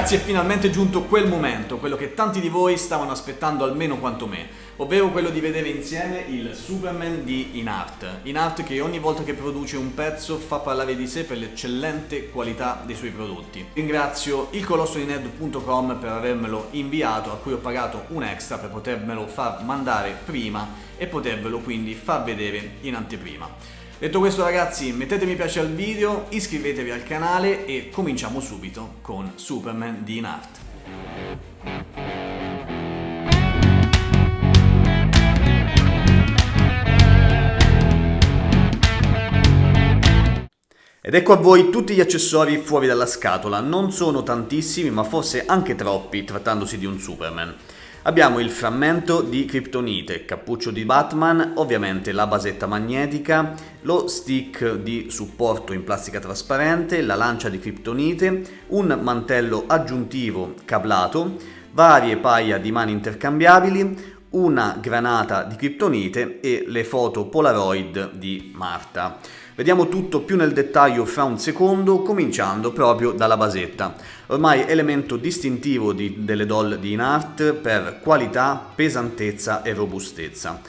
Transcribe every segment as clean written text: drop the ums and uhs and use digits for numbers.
Ragazzi, è finalmente giunto quel momento, quello che tanti di voi stavano aspettando almeno quanto me, ovvero quello di vedere insieme il Superman di InArt. InArt che ogni volta che produce un pezzo fa parlare di sé per l'eccellente qualità dei suoi prodotti. Ringrazio il colossodinerd.com per avermelo inviato, a cui ho pagato un extra per potermelo far mandare prima e potervelo quindi far vedere in anteprima. Detto questo ragazzi, mettete mi piace al video, iscrivetevi al canale e cominciamo subito con Superman di InArt. Ed ecco a voi tutti gli accessori fuori dalla scatola, non sono tantissimi ma forse anche troppi trattandosi di un Superman. Abbiamo il frammento di Kryptonite, cappuccio di Batman, ovviamente la basetta magnetica, lo stick di supporto in plastica trasparente, la lancia di Kryptonite, un mantello aggiuntivo cablato, varie paia di mani intercambiabili, una granata di Kryptonite e le foto Polaroid di Marta. Vediamo tutto più nel dettaglio fra un secondo, cominciando proprio dalla basetta. Ormai elemento distintivo delle doll di InArt per qualità, pesantezza e robustezza.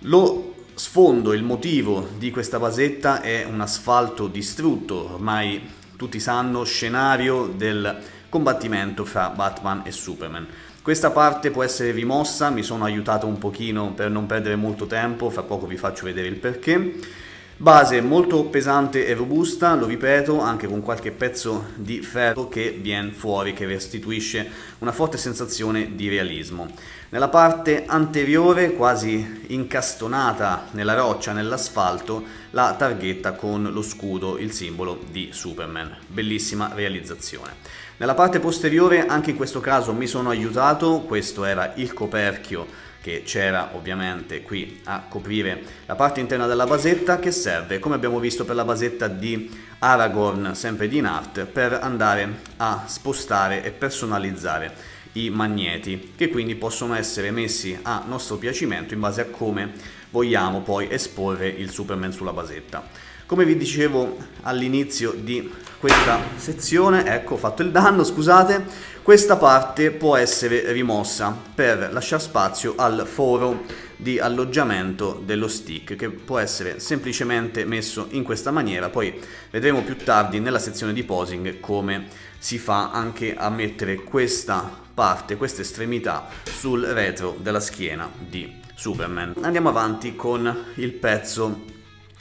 Lo sfondo, il motivo di questa basetta è un asfalto distrutto, ormai tutti sanno, scenario del combattimento fra Batman e Superman. Questa parte può essere rimossa, mi sono aiutato un pochino per non perdere molto tempo, fra poco vi faccio vedere il perché. Base molto pesante e robusta, lo ripeto, anche con qualche pezzo di ferro che viene fuori, che restituisce una forte sensazione di realismo. Nella parte anteriore, quasi incastonata nella roccia, nell'asfalto, la targhetta con lo scudo, il simbolo di Superman. Bellissima realizzazione. Nella parte posteriore, anche in questo caso mi sono aiutato, questo era il coperchio che c'era ovviamente qui a coprire la parte interna della basetta, che serve, come abbiamo visto per la basetta di Aragorn, sempre di InArt, per andare a spostare e personalizzare i magneti, che quindi possono essere messi a nostro piacimento in base a come vogliamo poi esporre il Superman sulla basetta. Come vi dicevo all'inizio di questa sezione, ecco, ho fatto il danno, scusate, questa parte può essere rimossa per lasciare spazio al foro di alloggiamento dello stick, che può essere semplicemente messo in questa maniera. Poi vedremo più tardi nella sezione di posing come si fa anche a mettere questa parte, questa estremità sul retro della schiena di Superman. Andiamo avanti con il pezzo,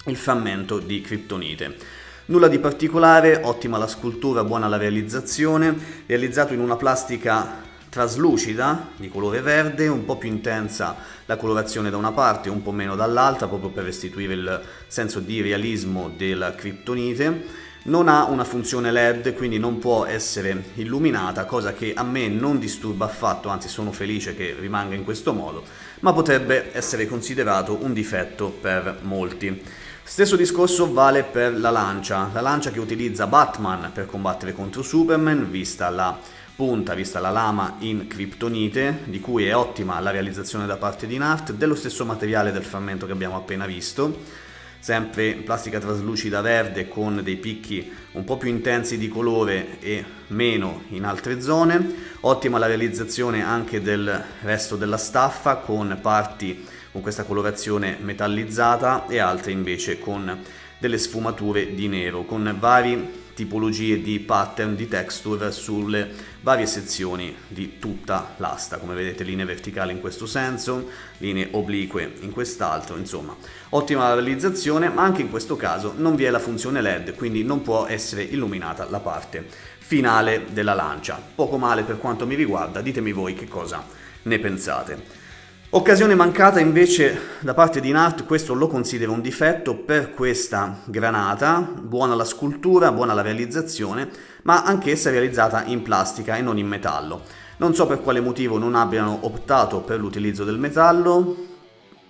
il frammento di Kryptonite. Nulla di particolare, ottima la scultura, buona la realizzazione, realizzato in una plastica traslucida di colore verde, un po' più intensa la colorazione da una parte, un po' meno dall'altra, proprio per restituire il senso di realismo della Kryptonite. Non ha una funzione LED, quindi non può essere illuminata, cosa che a me non disturba affatto, anzi sono felice che rimanga in questo modo, ma potrebbe essere considerato un difetto per molti. Stesso discorso vale per la lancia che utilizza Batman per combattere contro Superman, vista la punta, vista la lama in Kryptonite, di cui è ottima la realizzazione da parte di InArt, dello stesso materiale del frammento che abbiamo appena visto, sempre plastica traslucida verde con dei picchi un po' più intensi di colore e meno in altre zone. Ottima la realizzazione anche del resto della staffa, con parti con questa colorazione metallizzata e altre invece con delle sfumature di nero, con varie tipologie di pattern, di texture sulle varie sezioni di tutta l'asta. Come vedete, linee verticali in questo senso, linee oblique in quest'altro, insomma ottima la realizzazione, ma anche in questo caso non vi è la funzione LED, quindi non può essere illuminata la parte finale della lancia. Poco male per quanto mi riguarda, ditemi voi che cosa ne pensate. Occasione mancata invece da parte di Inart, questo lo considero un difetto per questa granata, buona la scultura, buona la realizzazione, ma anch'essa realizzata in plastica e non in metallo. Non so per quale motivo non abbiano optato per l'utilizzo del metallo,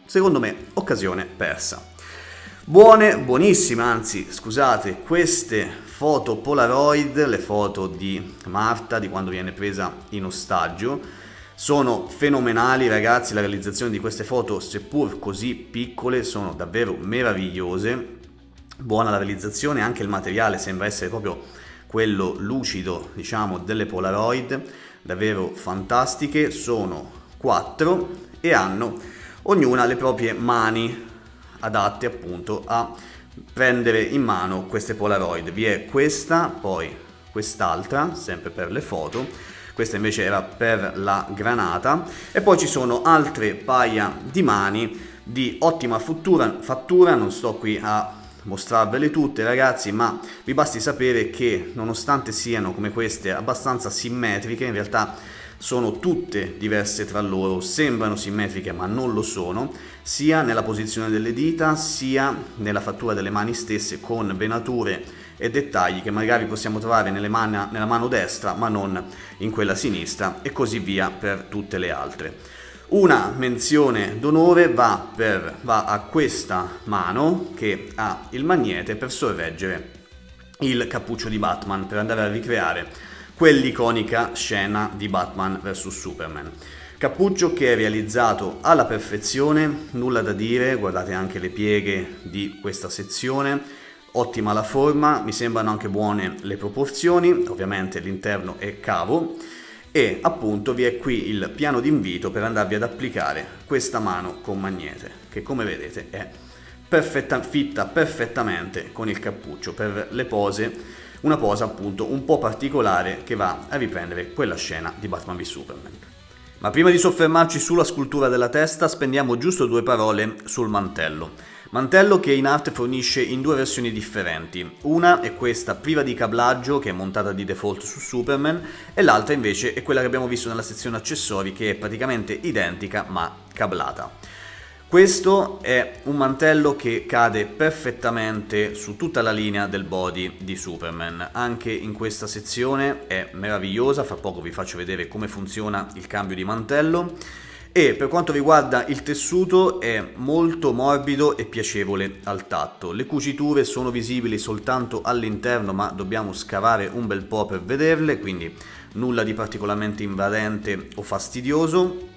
secondo me occasione persa. Buonissime, anzi scusate, queste foto Polaroid, le foto di Marta di quando viene presa in ostaggio, sono fenomenali ragazzi, la realizzazione di queste foto, seppur così piccole, sono davvero meravigliose. Buona la realizzazione, anche il materiale sembra essere proprio quello lucido, diciamo, delle Polaroid, davvero fantastiche. Sono 4 e hanno ognuna le proprie mani adatte appunto a prendere in mano queste Polaroid. Vi è questa, poi quest'altra, sempre per le foto. Questa invece era per la granata e poi ci sono altre paia di mani di ottima fattura, non sto qui a mostrarvele tutte ragazzi, ma vi basti sapere che nonostante siano come queste abbastanza simmetriche, in realtà sono tutte diverse tra loro, sembrano simmetriche ma non lo sono, sia nella posizione delle dita sia nella fattura delle mani stesse, con venature e dettagli che magari possiamo trovare nella mano destra ma non in quella sinistra, e così via per tutte le altre. Una menzione d'onore va a questa mano che ha il magnete per sorreggere il cappuccio di Batman, per andare a ricreare quell'iconica scena di Batman vs Superman. Cappuccio che è realizzato alla perfezione, nulla da dire, guardate anche le pieghe di questa sezione, ottima la forma, mi sembrano anche buone le proporzioni, ovviamente l'interno è cavo, e appunto vi è qui il piano d'invito per andarvi ad applicare questa mano con magnete, che come vedete è fitta perfettamente con il cappuccio per le pose, una posa appunto un po' particolare che va a riprendere quella scena di Batman v Superman. Ma prima di soffermarci sulla scultura della testa, spendiamo giusto 2 parole sul mantello. Mantello che Inart fornisce in 2 versioni differenti. Una è questa priva di cablaggio, che è montata di default su Superman, e l'altra invece è quella che abbiamo visto nella sezione accessori, che è praticamente identica ma cablata. Questo è un mantello che cade perfettamente su tutta la linea del body di Superman, anche in questa sezione è meravigliosa, fra poco vi faccio vedere come funziona il cambio di mantello. E per quanto riguarda il tessuto è molto morbido e piacevole al tatto. Le cuciture sono visibili soltanto all'interno, ma dobbiamo scavare un bel po' per vederle, quindi nulla di particolarmente invadente o fastidioso.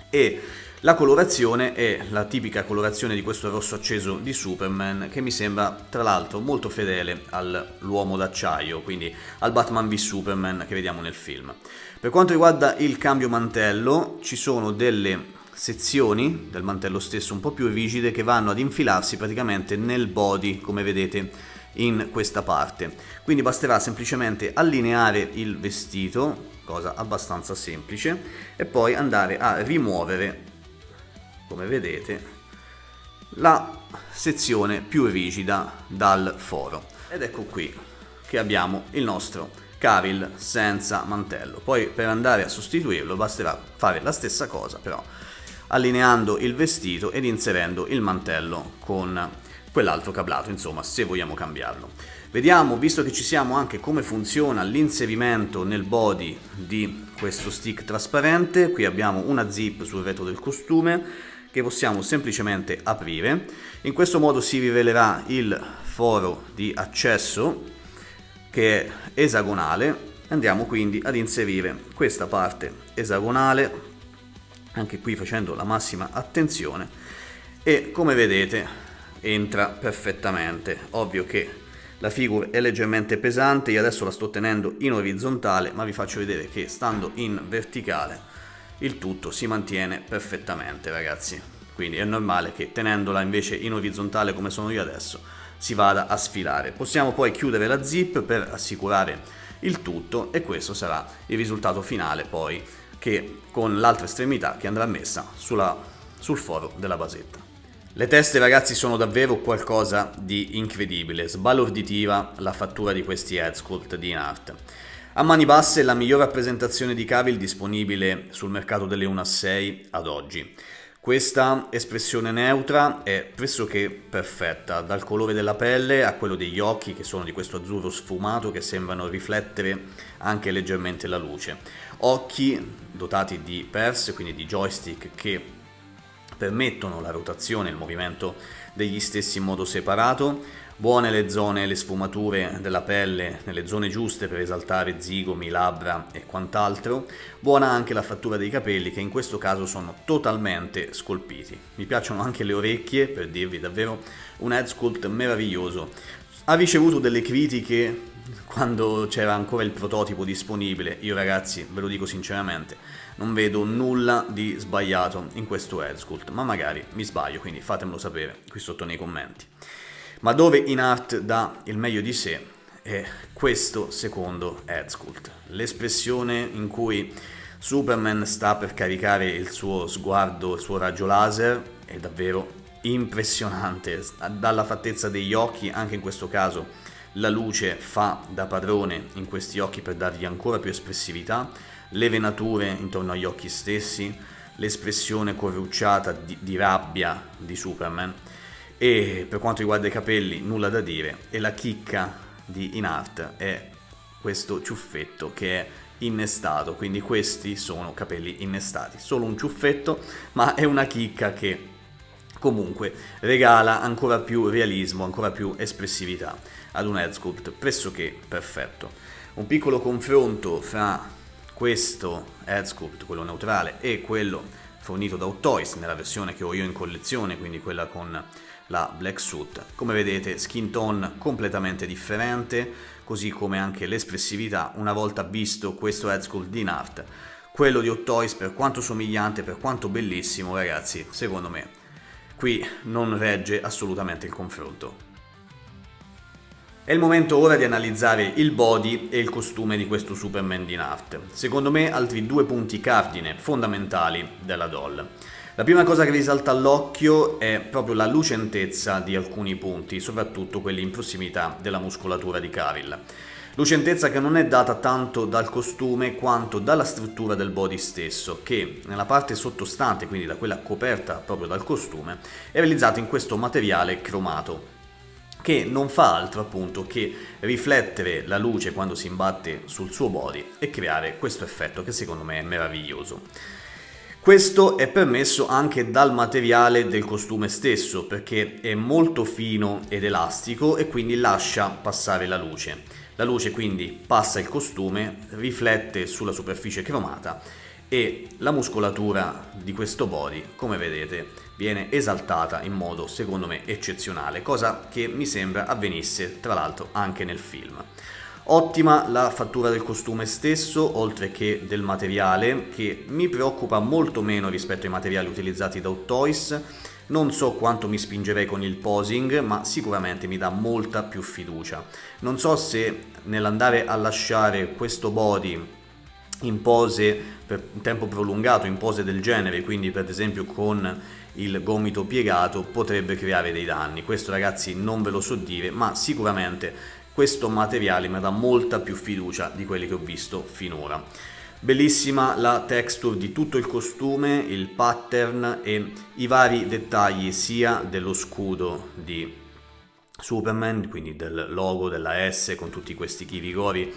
E la colorazione è la tipica colorazione di questo rosso acceso di Superman, che mi sembra tra l'altro molto fedele all'uomo d'acciaio, quindi al Batman v Superman che vediamo nel film. Per quanto riguarda il cambio mantello, ci sono delle sezioni del mantello stesso un po' più rigide che vanno ad infilarsi praticamente nel body, come vedete in questa parte. Quindi basterà semplicemente allineare il vestito, cosa abbastanza semplice, e poi andare a rimuovere, come vedete, la sezione più rigida dal foro. Ed ecco qui che abbiamo il nostro Cavill senza mantello. Poi per andare a sostituirlo basterà fare la stessa cosa, però allineando il vestito ed inserendo il mantello con quell'altro cablato, insomma, se vogliamo cambiarlo. Vediamo, visto che ci siamo, anche come funziona l'inserimento nel body di questo stick trasparente. Qui abbiamo una zip sul retro del costume che possiamo semplicemente aprire. In questo modo si rivelerà il foro di accesso, che è esagonale. Andiamo quindi ad inserire questa parte esagonale, anche qui facendo la massima attenzione, e come vedete entra perfettamente. Ovvio che la figura è leggermente pesante, io adesso la sto tenendo in orizzontale, ma vi faccio vedere che stando in verticale il tutto si mantiene perfettamente, ragazzi. Quindi è normale che tenendola invece in orizzontale come sono io adesso si vada a sfilare. Possiamo poi chiudere la zip per assicurare il tutto, e questo sarà il risultato finale poi, che con l'altra estremità che andrà messa sul foro della basetta. Le teste, ragazzi, sono davvero qualcosa di incredibile, sbalorditiva la fattura di questi head sculpt di Inart. A mani basse la miglior rappresentazione di Cavill disponibile sul mercato delle 1:6 ad oggi. Questa espressione neutra è pressoché perfetta, dal colore della pelle a quello degli occhi, che sono di questo azzurro sfumato che sembrano riflettere anche leggermente la luce. Occhi dotati di pers, quindi di joystick, che permettono la rotazione e il movimento degli stessi in modo separato. Buone le zone, le sfumature della pelle nelle zone giuste per esaltare zigomi, labbra e quant'altro. Buona anche la fattura dei capelli, che in questo caso sono totalmente scolpiti. Mi piacciono anche le orecchie, per dirvi davvero un head sculpt meraviglioso. Ha ricevuto delle critiche quando c'era ancora il prototipo disponibile. Io, ragazzi, ve lo dico sinceramente, non vedo nulla di sbagliato in questo head sculpt, ma magari mi sbaglio, quindi fatemelo sapere qui sotto nei commenti. Ma dove InArt dà il meglio di sé è questo secondo head sculpt. L'espressione in cui Superman sta per caricare il suo sguardo, il suo raggio laser, è davvero impressionante. Dalla fattezza degli occhi, anche in questo caso la luce fa da padrone in questi occhi per dargli ancora più espressività, le venature intorno agli occhi stessi, l'espressione corrucciata di rabbia di Superman. E per quanto riguarda i capelli nulla da dire, e la chicca di InArt è questo ciuffetto che è innestato, quindi questi sono capelli innestati, solo un ciuffetto, ma è una chicca che comunque regala ancora più realismo, ancora più espressività ad un head sculpt pressoché perfetto. Un piccolo confronto fra questo head sculpt, quello neutrale, e quello fornito da Hot Toys nella versione che ho io in collezione, quindi quella con la black suit. Come vedete, skin tone completamente differente, così come anche l'espressività. Una volta visto questo head sculpt di InArt, quello di Hot Toys, per quanto somigliante, per quanto bellissimo, ragazzi, secondo me qui non regge assolutamente il confronto. È il momento ora di analizzare il body e il costume di questo Superman di InArt. Secondo me altri due punti cardine fondamentali della doll. La prima cosa che risalta all'occhio è proprio la lucentezza di alcuni punti, soprattutto quelli in prossimità della muscolatura di Cavill. Lucentezza che non è data tanto dal costume quanto dalla struttura del body stesso, che nella parte sottostante, quindi da quella coperta proprio dal costume, è realizzata in questo materiale cromato, che non fa altro appunto che riflettere la luce quando si imbatte sul suo body e creare questo effetto che secondo me è meraviglioso. Questo è permesso anche dal materiale del costume stesso, perché è molto fino ed elastico e quindi lascia passare la luce. La luce quindi passa il costume, riflette sulla superficie cromata e la muscolatura di questo body, come vedete, viene esaltata in modo secondo me eccezionale, cosa che mi sembra avvenisse tra l'altro anche nel film. Ottima la fattura del costume stesso, oltre che del materiale, che mi preoccupa molto meno rispetto ai materiali utilizzati da Hot Toys. Non so quanto mi spingerei con il posing, ma sicuramente mi dà molta più fiducia. Non so se nell'andare a lasciare questo body in pose per un tempo prolungato, in pose del genere, quindi per esempio con il gomito piegato, potrebbe creare dei danni. Questo, ragazzi, non ve lo so dire, ma sicuramente questo materiale mi dà molta più fiducia di quelli che ho visto finora. Bellissima la texture di tutto il costume, il pattern e i vari dettagli sia dello scudo di Superman, quindi del logo della S con tutti questi chirigori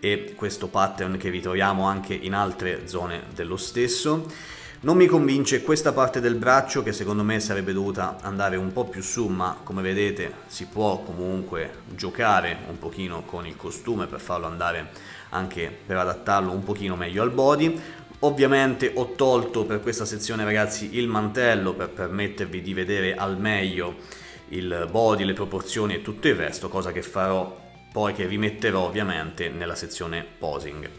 e questo pattern che ritroviamo anche in altre zone dello stesso. Non mi convince questa parte del braccio, che secondo me sarebbe dovuta andare un po' più su, ma come vedete si può comunque giocare un pochino con il costume per farlo andare anche, per adattarlo un pochino meglio al body. Ovviamente ho tolto per questa sezione, ragazzi, il mantello per permettervi di vedere al meglio il body, le proporzioni e tutto il resto, cosa che farò poi, che rimetterò ovviamente nella sezione posing.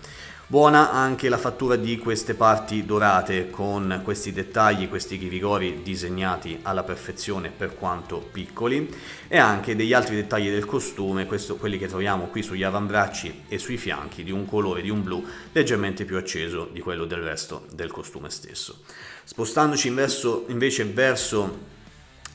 Buona anche la fattura di queste parti dorate con questi dettagli, questi chirigori disegnati alla perfezione per quanto piccoli, e anche degli altri dettagli del costume, quelli che troviamo qui sugli avambracci e sui fianchi, di un colore, di un blu leggermente più acceso di quello del resto del costume stesso. Spostandoci invece verso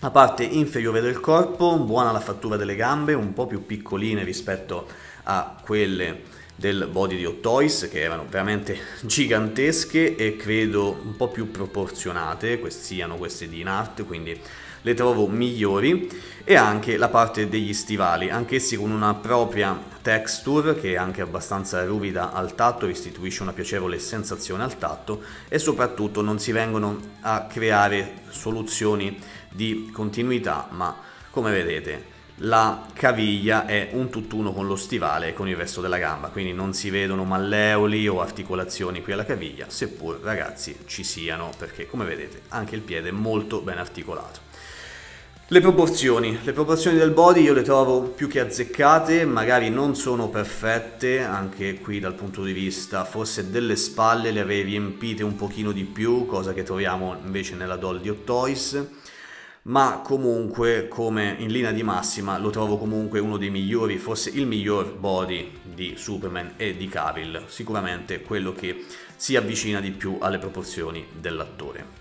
La parte inferiore del corpo, buona la fattura delle gambe, un po' più piccoline rispetto a quelle del body di Hot Toys, che erano veramente gigantesche e credo un po' più proporzionate, siano queste di Inart, quindi le trovo migliori. E anche la parte degli stivali, anch'essi con una propria texture che è anche abbastanza ruvida al tatto, restituisce una piacevole sensazione al tatto e soprattutto non si vengono a creare soluzioni di continuità, ma come vedete la caviglia è un tutt'uno con lo stivale e con il resto della gamba, quindi non si vedono malleoli o articolazioni qui alla caviglia, seppur ragazzi ci siano, perché come vedete anche il piede è molto ben articolato. Le proporzioni del body io le trovo più che azzeccate, magari non sono perfette, anche qui dal punto di vista forse delle spalle le avrei riempite un pochino di più, cosa che troviamo invece nella doll di Hot Toys, ma comunque come in linea di massima lo trovo comunque uno dei migliori, forse il miglior body di Superman e di Cavill, sicuramente quello che si avvicina di più alle proporzioni dell'attore.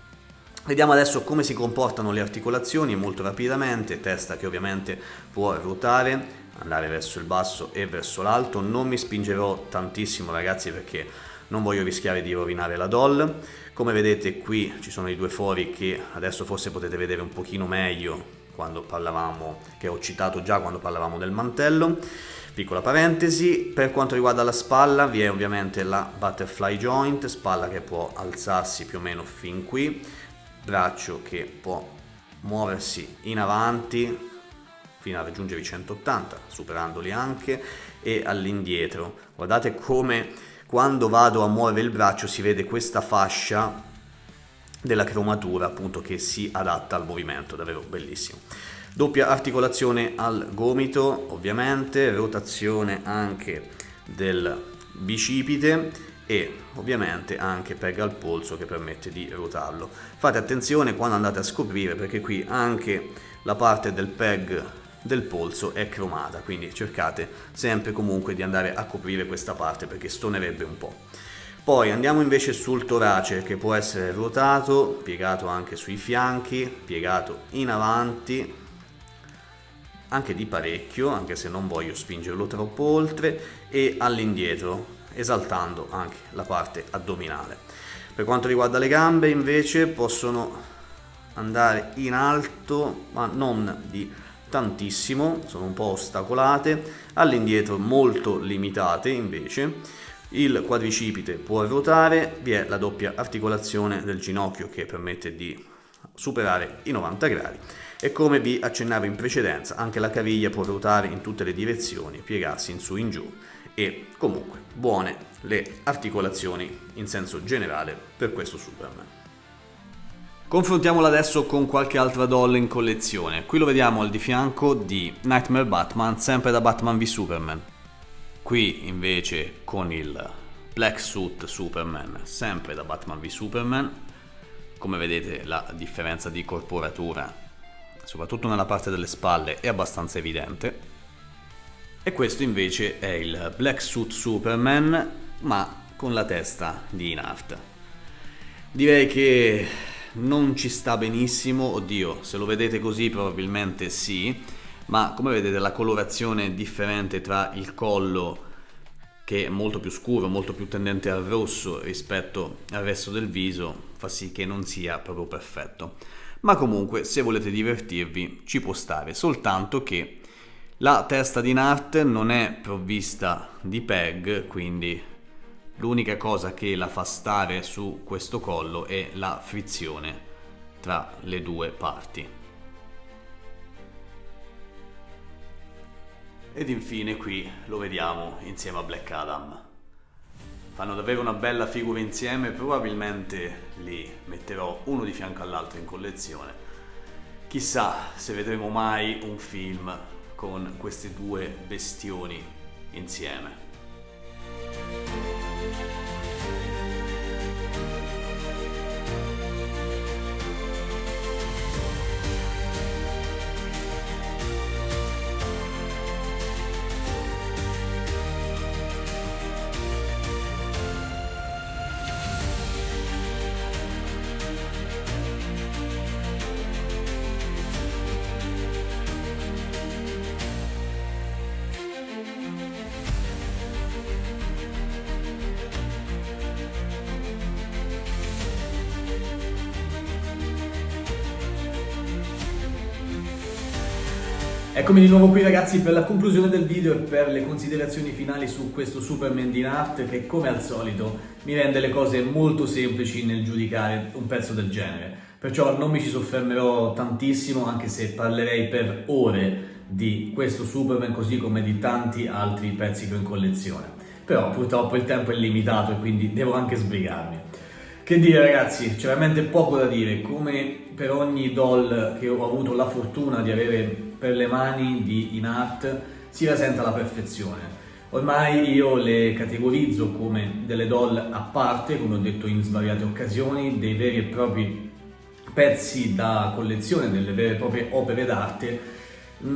Vediamo adesso come si comportano le articolazioni molto rapidamente, testa che ovviamente può ruotare, andare verso il basso e verso l'alto, non mi spingerò tantissimo ragazzi perché non voglio rischiare di rovinare la doll. Come vedete qui ci sono i due fori che adesso forse potete vedere un pochino meglio quando parlavamo, che ho citato già quando parlavamo del mantello. Piccola parentesi, per quanto riguarda la spalla vi è ovviamente la butterfly joint, spalla che può alzarsi più o meno fin qui, braccio che può muoversi in avanti fino a raggiungere i 180, superandoli anche, e all'indietro. Guardate come quando vado a muovere il braccio si vede questa fascia della cromatura appunto che si adatta al movimento, davvero bellissimo. Doppia articolazione al gomito, ovviamente, rotazione anche del bicipite e ovviamente anche peg al polso che permette di ruotarlo. Fate attenzione quando andate a scoprire perché qui anche la parte del peg del polso è cromata, quindi cercate sempre comunque di andare a coprire questa parte perché stonerebbe un po'. Poi andiamo invece sul torace che può essere ruotato, piegato anche sui fianchi, piegato in avanti, anche di parecchio, anche se non voglio spingerlo troppo oltre, e all'indietro, esaltando anche la parte addominale. Per quanto riguarda le gambe invece possono andare in alto, ma non di tantissimo, sono un po' ostacolate, all'indietro molto limitate invece. Il quadricipite può ruotare, vi è la doppia articolazione del ginocchio che permette di superare i 90 gradi e come vi accennavo in precedenza anche la caviglia può ruotare in tutte le direzioni, piegarsi in su in giù e comunque buone le articolazioni in senso generale per questo Superman. Confrontiamola adesso con qualche altra doll in collezione. Qui lo vediamo al di fianco di Nightmare Batman, sempre da Batman v Superman. Qui invece con il Black Suit Superman, sempre da Batman v Superman. Come vedete la differenza di corporatura, soprattutto nella parte delle spalle, è abbastanza evidente. E questo invece è il Black Suit Superman, ma con la testa di Inart. Direi che non ci sta benissimo, oddio, se lo vedete così probabilmente sì, ma come vedete la colorazione è differente tra il collo che è molto più scuro, molto più tendente al rosso rispetto al resto del viso, fa sì che non sia proprio perfetto. Ma comunque se volete divertirvi ci può stare, soltanto che la testa di Inart non è provvista di peg, quindi l'unica cosa che la fa stare su questo collo è la frizione tra le due parti. Ed infine qui lo vediamo insieme a Black Adam. Fanno davvero una bella figura insieme, probabilmente li metterò uno di fianco all'altro in collezione. Chissà se vedremo mai un film con questi due bestioni insieme. Eccomi di nuovo qui ragazzi per la conclusione del video e per le considerazioni finali su questo Superman di Art che come al solito mi rende le cose molto semplici nel giudicare un pezzo del genere. Perciò non mi ci soffermerò tantissimo, anche se parlerei per ore di questo Superman così come di tanti altri pezzi che ho in collezione. Però purtroppo il tempo è limitato e quindi devo anche sbrigarmi. Che dire ragazzi, c'è veramente poco da dire, come per ogni doll che ho avuto la fortuna di avere per le mani di InArt si rasenta alla perfezione. Ormai io le categorizzo come delle doll a parte, come ho detto in svariate occasioni, dei veri e propri pezzi da collezione, delle vere e proprie opere d'arte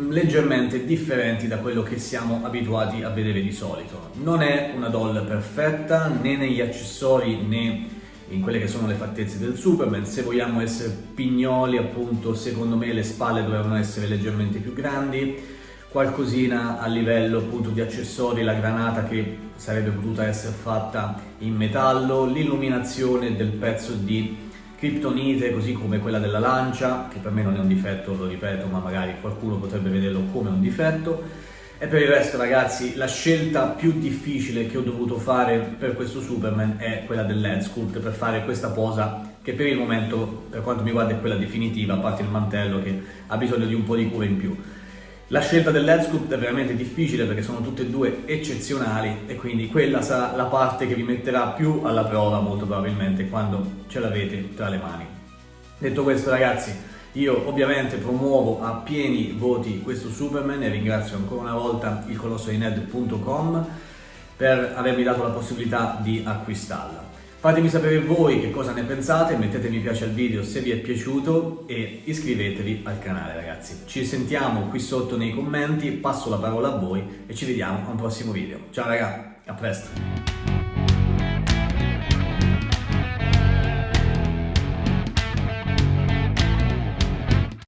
leggermente differenti da quello che siamo abituati a vedere di solito. Non è una doll perfetta né negli accessori né in quelle che sono le fattezze del Superman. Se vogliamo essere pignoli, appunto, secondo me le spalle dovevano essere leggermente più grandi, qualcosina a livello appunto di accessori, la granata che sarebbe potuta essere fatta in metallo, l'illuminazione del pezzo di Kryptonite così come quella della lancia, che per me non è un difetto, lo ripeto, ma magari qualcuno potrebbe vederlo come un difetto. E per il resto ragazzi, la scelta più difficile che ho dovuto fare per questo Superman è quella del LED sculpt per fare questa posa che per il momento, per quanto mi riguarda, è quella definitiva, a parte il mantello che ha bisogno di un po' di cura in più. La scelta del LED sculpt è veramente difficile perché sono tutte e due eccezionali e quindi quella sarà la parte che vi metterà più alla prova molto probabilmente quando ce l'avete tra le mani. Detto questo ragazzi, io ovviamente promuovo a pieni voti questo Superman e ringrazio ancora una volta il colosso di Ned.com per avermi dato la possibilità di acquistarla. Fatemi sapere voi che cosa ne pensate, mettete mi piace al video se vi è piaciuto e iscrivetevi al canale ragazzi. Ci sentiamo qui sotto nei commenti, passo la parola a voi e ci vediamo a un prossimo video. Ciao raga, a presto!